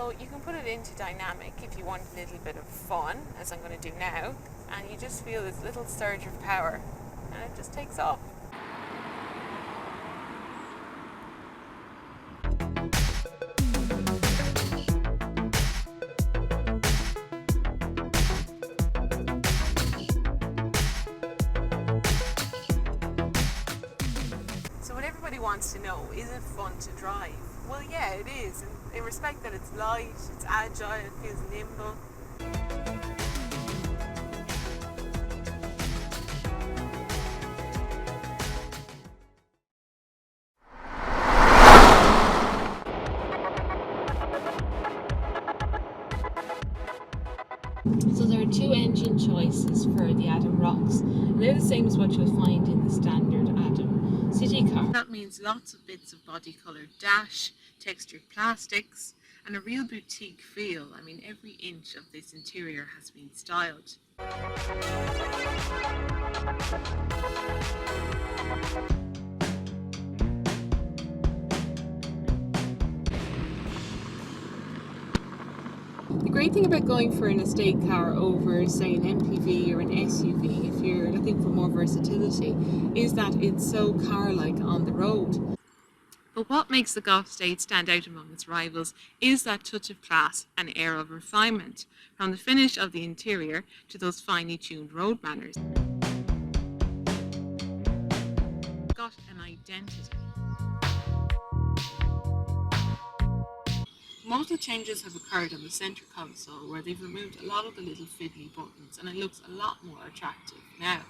So you can put it into dynamic if you want a little bit of fun, as I'm going to do now, and you just feel this little surge of power and it just takes off. So what everybody wants to know, is it fun to drive? Well, yeah, it is, in respect that it's light, it's agile, it feels nimble. So there are two engine choices for the Adam Rocks, and they're the same as what you'll find in the standard Adam city car. That means lots of bits of body coloured dash, textured plastics, and a real boutique feel. I mean, every inch of this interior has been styled. The great thing about going for an estate car over, say, an MPV or an SUV, if you're looking for more versatility, is that it's so car-like on the road. But what makes the Golf Estate stand out among its rivals is that touch of class and air of refinement, from the finish of the interior to those finely tuned road manners. Got an identity. Most changes have occurred on the centre console, where they've removed a lot of the little fiddly buttons, and it looks a lot more attractive now.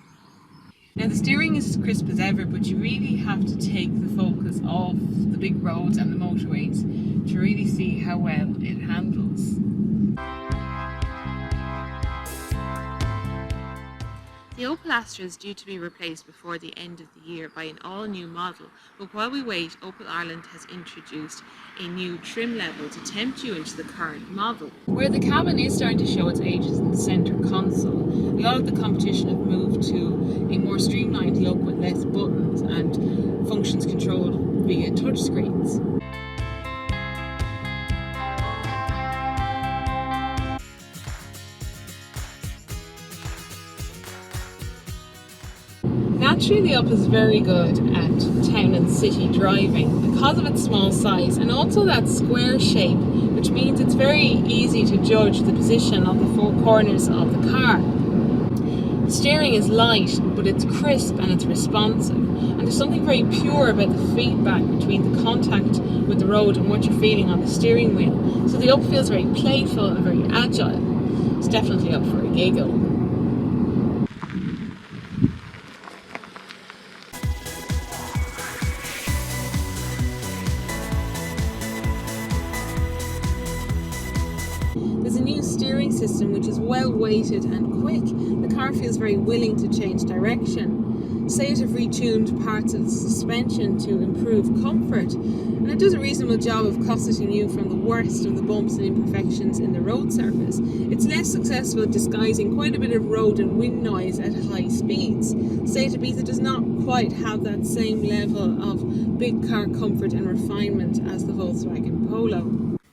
Now the steering is as crisp as ever, but you really have to take the focus off the big roads and the motorways to really see how well it handles. The Opel Astra is due to be replaced before the end of the year by an all-new model, but while we wait, Opel Ireland has introduced a new trim level to tempt you into the current model. Where the cabin is starting to show its ages in the centre console, a lot of the competition have moved to a more streamlined look with less buttons and functions controlled via touchscreens. Naturally, the Opel is very good at town and city driving because of its small size and also that square shape, which means it's very easy to judge the position of the four corners of the car. The steering is light, but it's crisp and it's responsive, and there's something very pure about the feedback between the contact with the road and what you're feeling on the steering wheel. So the Opel feels very playful and very agile. It's definitely up for a giggle. There's a new steering system which is well weighted and quick. The car feels very willing to change direction. Say have retuned parts of the suspension to improve comfort, and it does a reasonable job of cosseting you from the worst of the bumps and imperfections in the road surface. It's less successful at disguising quite a bit of road and wind noise at high speeds. Say Ibiza does not quite have that same level of big car comfort and refinement as the Volkswagen Polo.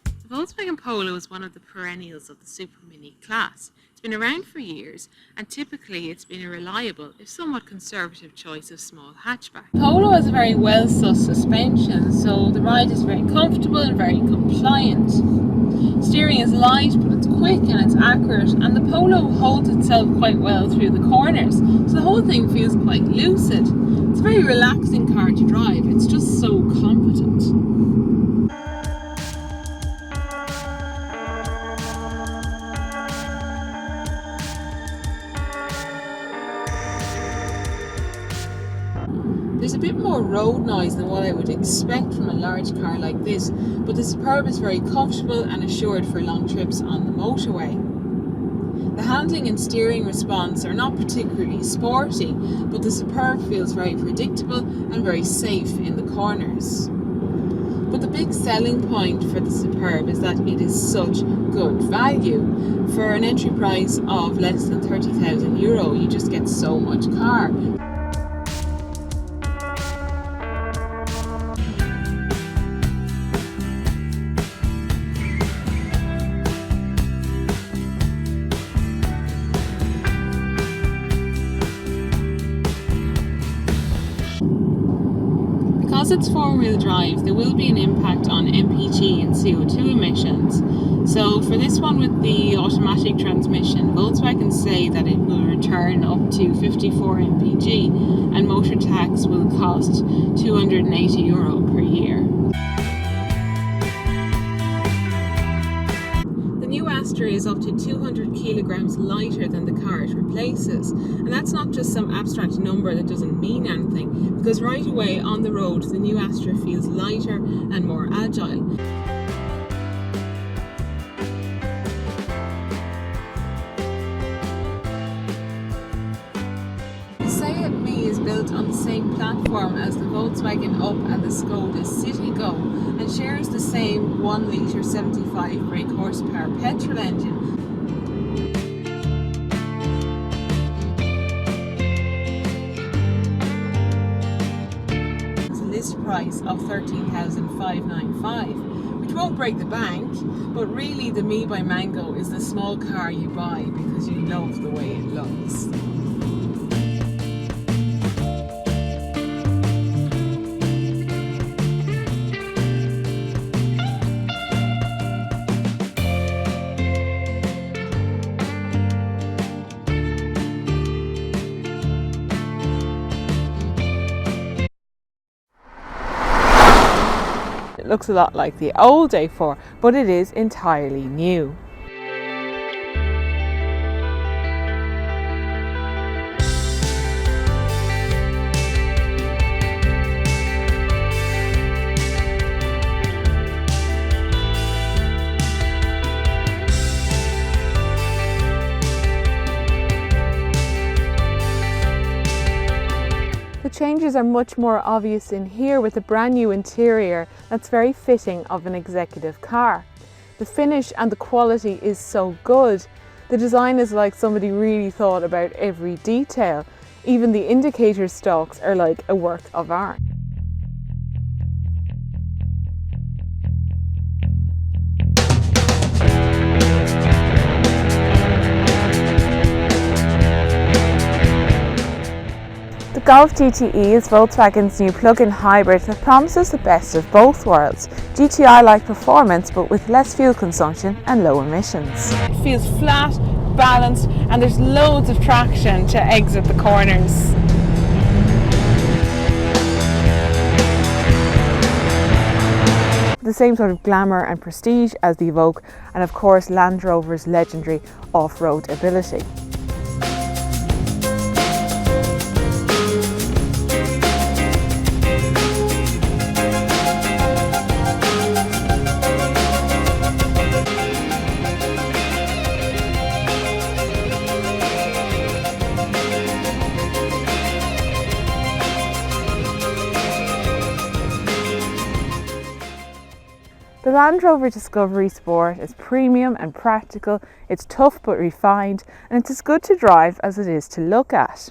The Volkswagen Polo is one of the perennials of the Super Mini class. It's been around for years, and typically it's been a reliable, if somewhat conservative, choice of small hatchback. Polo has a very well-sussed suspension, so the ride is very comfortable and very compliant. Steering is light, but it's quick and it's accurate, and the Polo holds itself quite well through the corners, so the whole thing feels quite lucid. It's a very relaxing car to drive. It's just so competent. There's a bit more road noise than what I would expect from a large car like this, but the Superb is very comfortable and assured for long trips on the motorway. The handling and steering response are not particularly sporty, but the Superb feels very predictable and very safe in the corners. But the big selling point for the Superb is that it is such good value. For an entry price of less than €30,000, you just get so much car. Because it's four-wheel drive, there will be an impact on MPG and CO2 emissions. So for this one with the automatic transmission, Volkswagen say that it will return up to 54 mpg and motor tax will cost €280 per year. The new Astra is up to 200 kilograms lighter than the car it replaces, and that's not just some abstract number that doesn't mean anything, because right away on the road the new Astra feels lighter and more agile. Me is built on the same platform as the Volkswagen Up and the Skoda Citigo and shares the same 1 litre 75 brake horsepower petrol engine. It's a list price of $13,595, which won't break the bank, but really the Me by Mango is the small car you buy because you love the way it looks. It looks a lot like the old A4, but it is entirely new. The changes are much more obvious in here with a brand new interior that's very fitting of an executive car. The finish and the quality is so good. The design is like somebody really thought about every detail. Even the indicator stalks are like a work of art. The Golf GTE is Volkswagen's new plug-in hybrid that promises the best of both worlds. GTI-like performance but with less fuel consumption and low emissions. It feels flat, balanced, and there's loads of traction to exit the corners. The same sort of glamour and prestige as the Evoque, and of course Land Rover's legendary off-road ability. The Land Rover Discovery Sport is premium and practical, it's tough but refined, and it's as good to drive as it is to look at.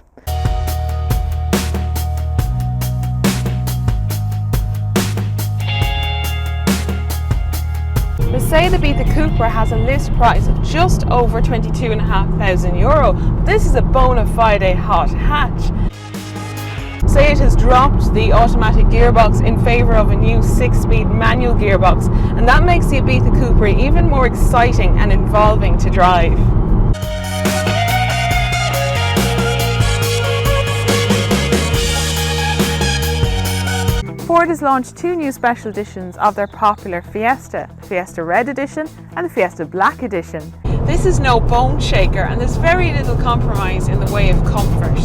They say the Beta Cupra has a list price of just over €22,500, but this is a bona fide hot hatch. Say it has dropped the automatic gearbox in favour of a new 6-speed manual gearbox, and that makes the Ibiza Cupra even more exciting and involving to drive. Ford has launched 2 new special editions of their popular Fiesta, the Fiesta Red Edition and the Fiesta Black Edition. This is no bone shaker and there's very little compromise in the way of comfort.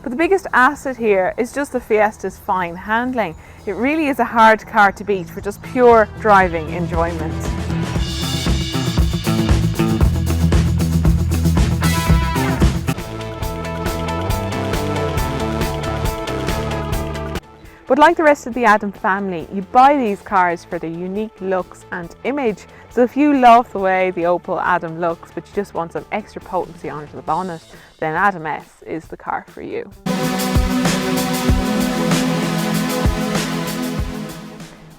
But the biggest asset here is just the Fiesta's fine handling. It really is a hard car to beat for just pure driving enjoyment. But like the rest of the Adam family, you buy these cars for their unique looks and image. So if you love the way the Opel Adam looks, but you just want some extra potency onto the bonnet, then Adam S is the car for you.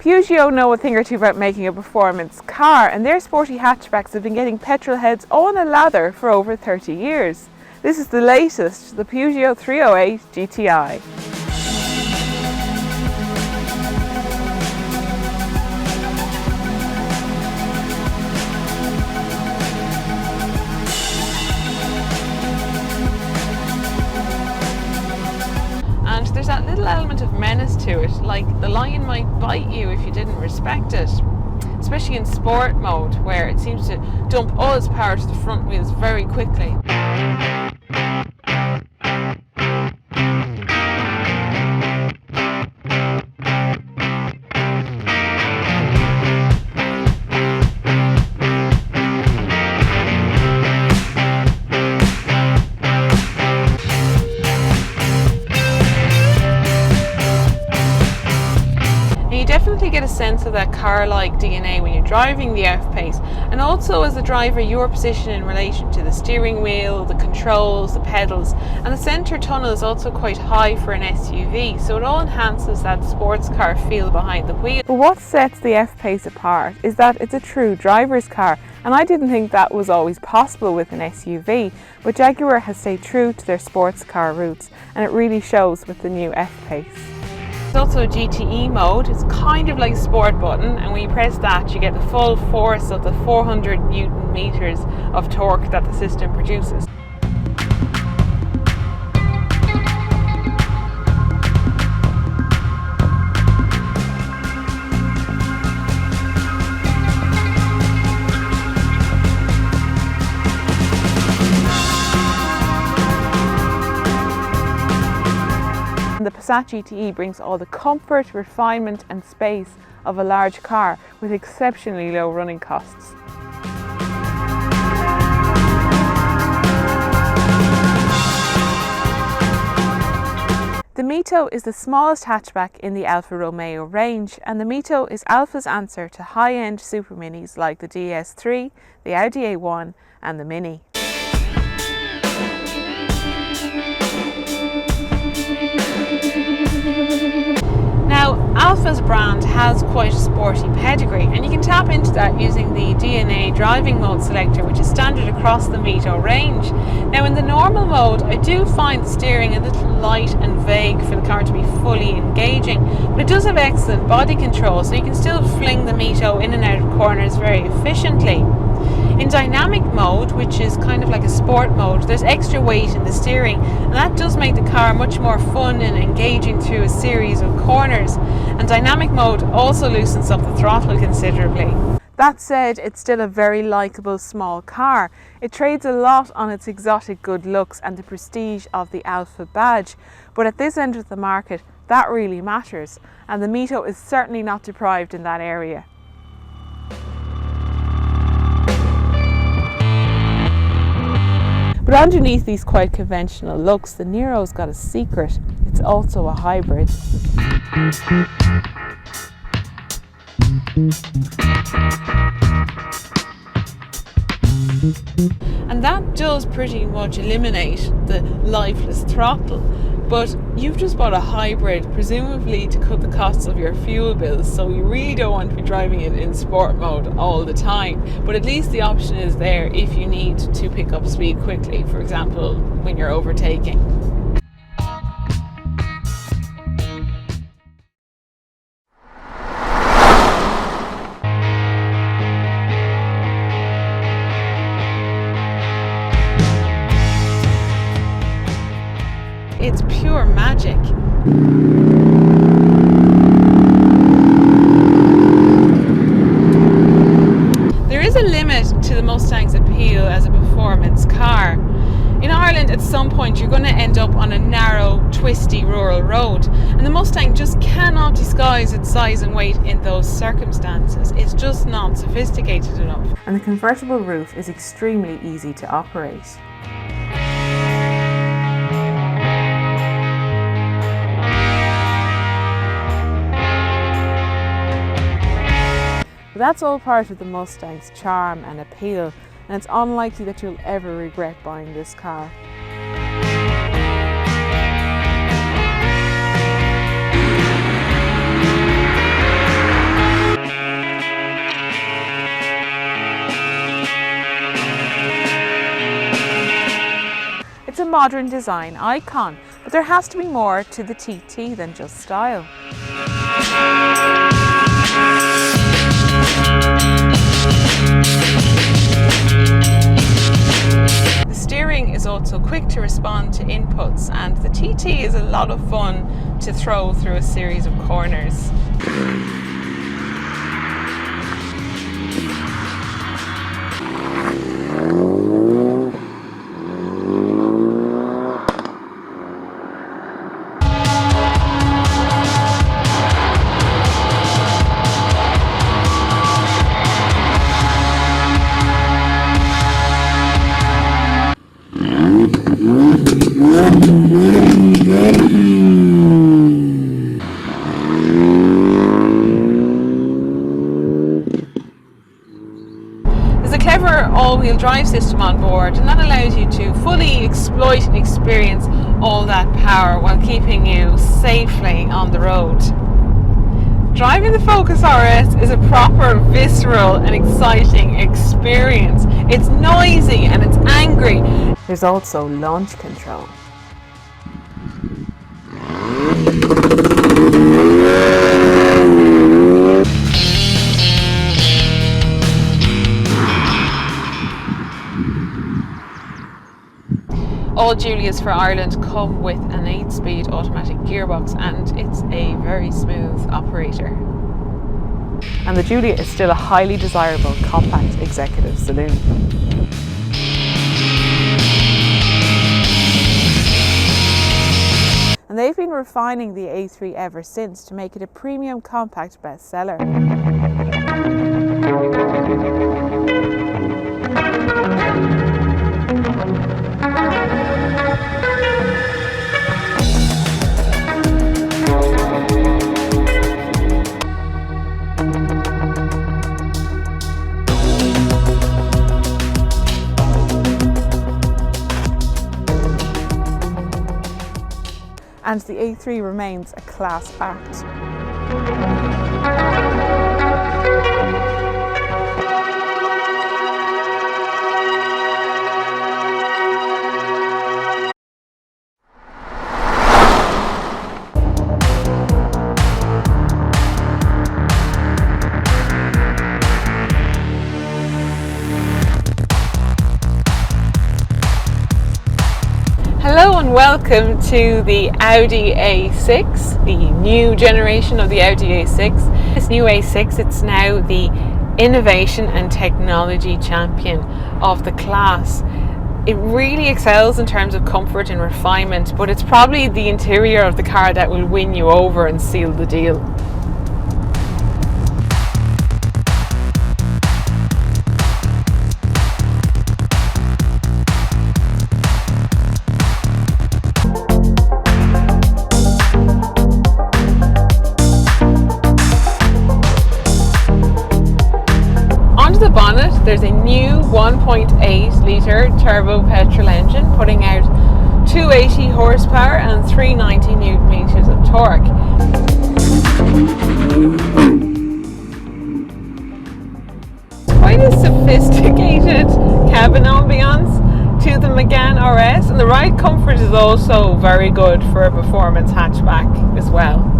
Pugio know a thing or two about making a performance car, and their sporty hatchbacks have been getting petrol heads on a lather for over 30 years. This is the latest, the Pugio 308 GTI. And there's that little element of menace to it, like the lion might bite you if you didn't respect it, especially in sport mode where it seems to dump all its power to the front wheels very quickly. Definitely get a sense of that car-like DNA when you're driving the F-Pace, and also as a driver your position in relation to the steering wheel, the controls, the pedals, and the centre tunnel is also quite high for an SUV, so it all enhances that sports car feel behind the wheel. But what sets the F-Pace apart is that it's a true driver's car, and I didn't think that was always possible with an SUV, but Jaguar has stayed true to their sports car roots, and it really shows with the new F-Pace. There's also a GTE mode. It's kind of like a sport button, and when you press that you get the full force of the 400 Newton meters of torque that the system produces. The Passat GTE brings all the comfort, refinement and space of a large car with exceptionally low running costs. The Mito is the smallest hatchback in the Alfa Romeo range, and the Mito is Alfa's answer to high-end super minis like the DS3, the Audi A1 and the Mini. Now, Alfa's brand has quite a sporty pedigree, and you can tap into that using the DNA driving mode selector, which is standard across the Mito range. Now, in the normal mode, I do find the steering a little light and vague for the car to be fully engaging, but it does have excellent body control, so you can still fling the Mito in and out of corners very efficiently. In dynamic mode, which is kind of like a sport mode, there's extra weight in the steering, and that does make the car much more fun and engaging through a series of corners. And dynamic mode also loosens up the throttle considerably. That said, it's still a very likeable small car. It trades a lot on its exotic good looks and the prestige of the Alfa badge, but at this end of the market, that really matters, and the Mito is certainly not deprived in that area. But underneath these quite conventional looks, the Nero's got a secret. It's also a hybrid. And that does pretty much eliminate the lifeless throttle. But you've just bought a hybrid, presumably to cut the costs of your fuel bills, so you really don't want to be driving it in sport mode all the time. But at least the option is there if you need to pick up speed quickly, for example, when you're overtaking. It's pure magic. There is a limit to the Mustang's appeal as a performance car. In Ireland, at some point, you're going to end up on a narrow, twisty rural road, and the Mustang just cannot disguise its size and weight in those circumstances. It's just not sophisticated enough. And the convertible roof is extremely easy to operate. But that's all part of the Mustang's charm and appeal, and it's unlikely that you'll ever regret buying this car. It's a modern design icon, but there has to be more to the TT than just style. The steering is also quick to respond to inputs, and the TT is a lot of fun to throw through a series of corners. There's a clever all-wheel drive system on board, and that allows you to fully exploit and experience all that power while keeping you safely on the road. Driving the Focus RS is a proper, visceral and exciting experience. It's noisy and it's angry. There's also launch control. All Giulias for Ireland come with an 8-speed automatic gearbox, and it's a very smooth operator. And the Giulia is still a highly desirable compact executive saloon. And they've been refining the A3 ever since to make it a premium compact bestseller. And the A3 remains a class act. Hello and welcome to the Audi A6, the new generation of the Audi A6. This new A6, it's now the innovation and technology champion of the class. It really excels in terms of comfort and refinement, but it's probably the interior of the car that will win you over and seal the deal. The bonnet, there's a new 1.8 litre turbo petrol engine putting out 280 horsepower and 390 newton meters of torque. Quite a sophisticated cabin ambience to the Megane Rs, and the ride comfort is also very good for a performance hatchback as well.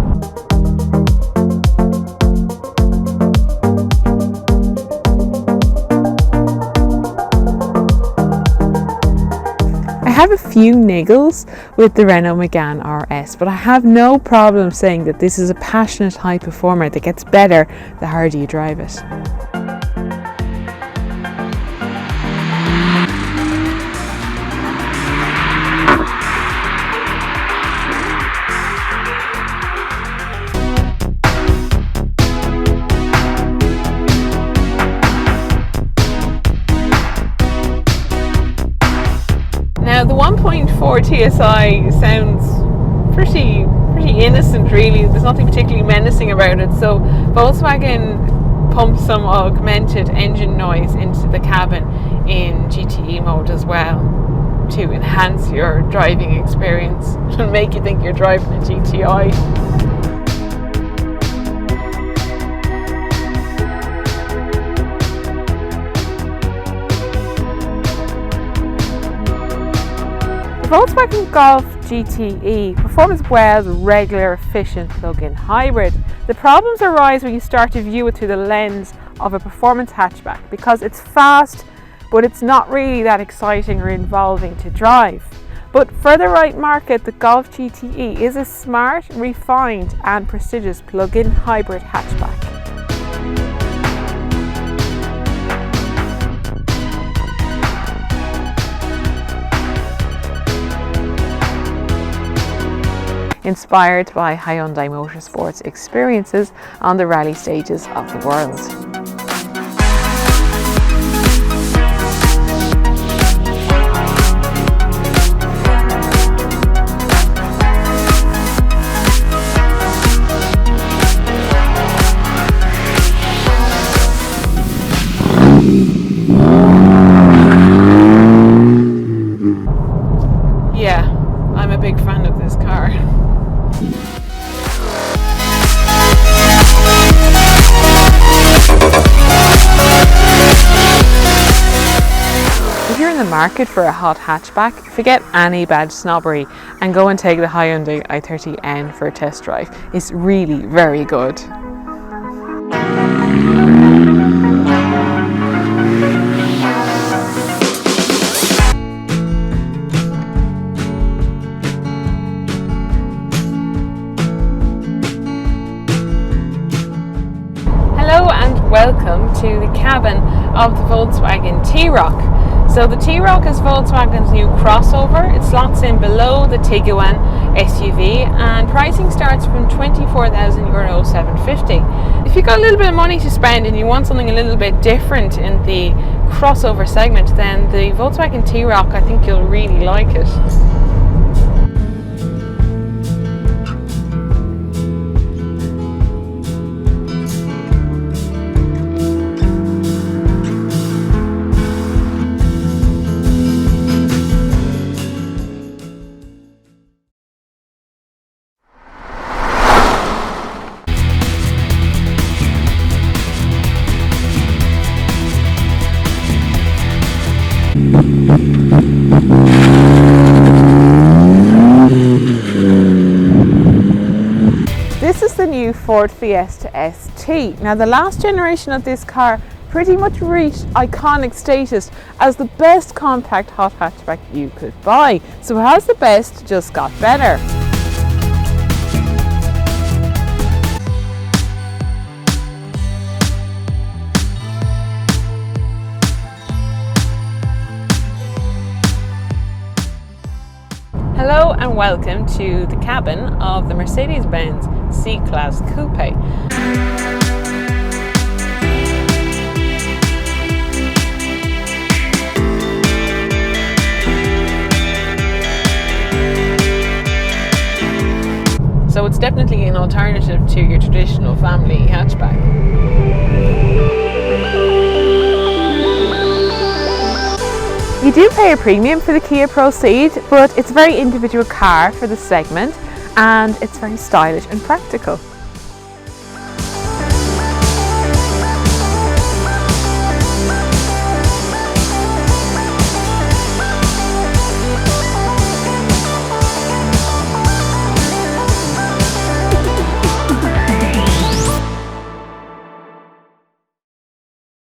I have a few niggles with the Renault Megane Rs, but I have no problem saying that this is a passionate high performer that gets better the harder you drive it. Now the 1.4 TSI sounds pretty innocent really. There's nothing particularly menacing about it. So Volkswagen pumped some augmented engine noise into the cabin in GTE mode as well to enhance your driving experience and make you think you're driving a GTI. The Volkswagen Golf GTE performs well as a regular, efficient plug-in hybrid. The problems arise when you start to view it through the lens of a performance hatchback because it's fast, but it's not really that exciting or involving to drive. But for the right market, the Golf GTE is a smart, refined and prestigious plug-in hybrid hatchback. Inspired by Hyundai Motorsports experiences on the rally stages of the world. Yeah, I'm a big fan of this car. If you're in the market for a hot hatchback, forget any badge snobbery and go and take the Hyundai i30N for a test drive. It's really very good. Hello and welcome to the cabin of the Volkswagen T-Roc. So the T-Roc is Volkswagen's new crossover. It slots in below the Tiguan SUV and pricing starts from €24,750. If you've got a little bit of money to spend and you want something a little bit different in the crossover segment, then the Volkswagen T-Roc, I think you'll really like it. This is the new Ford Fiesta St. Now the last generation of this car pretty much reached iconic status as the best compact hot hatchback you could buy. So has the best just got better? Hello and welcome to the cabin of the Mercedes-Benz C-Class Coupe. So it's definitely an alternative to your traditional family hatchback. You do pay a premium for the Kia Proceed, but it's a very individual car for the segment and it's very stylish and practical.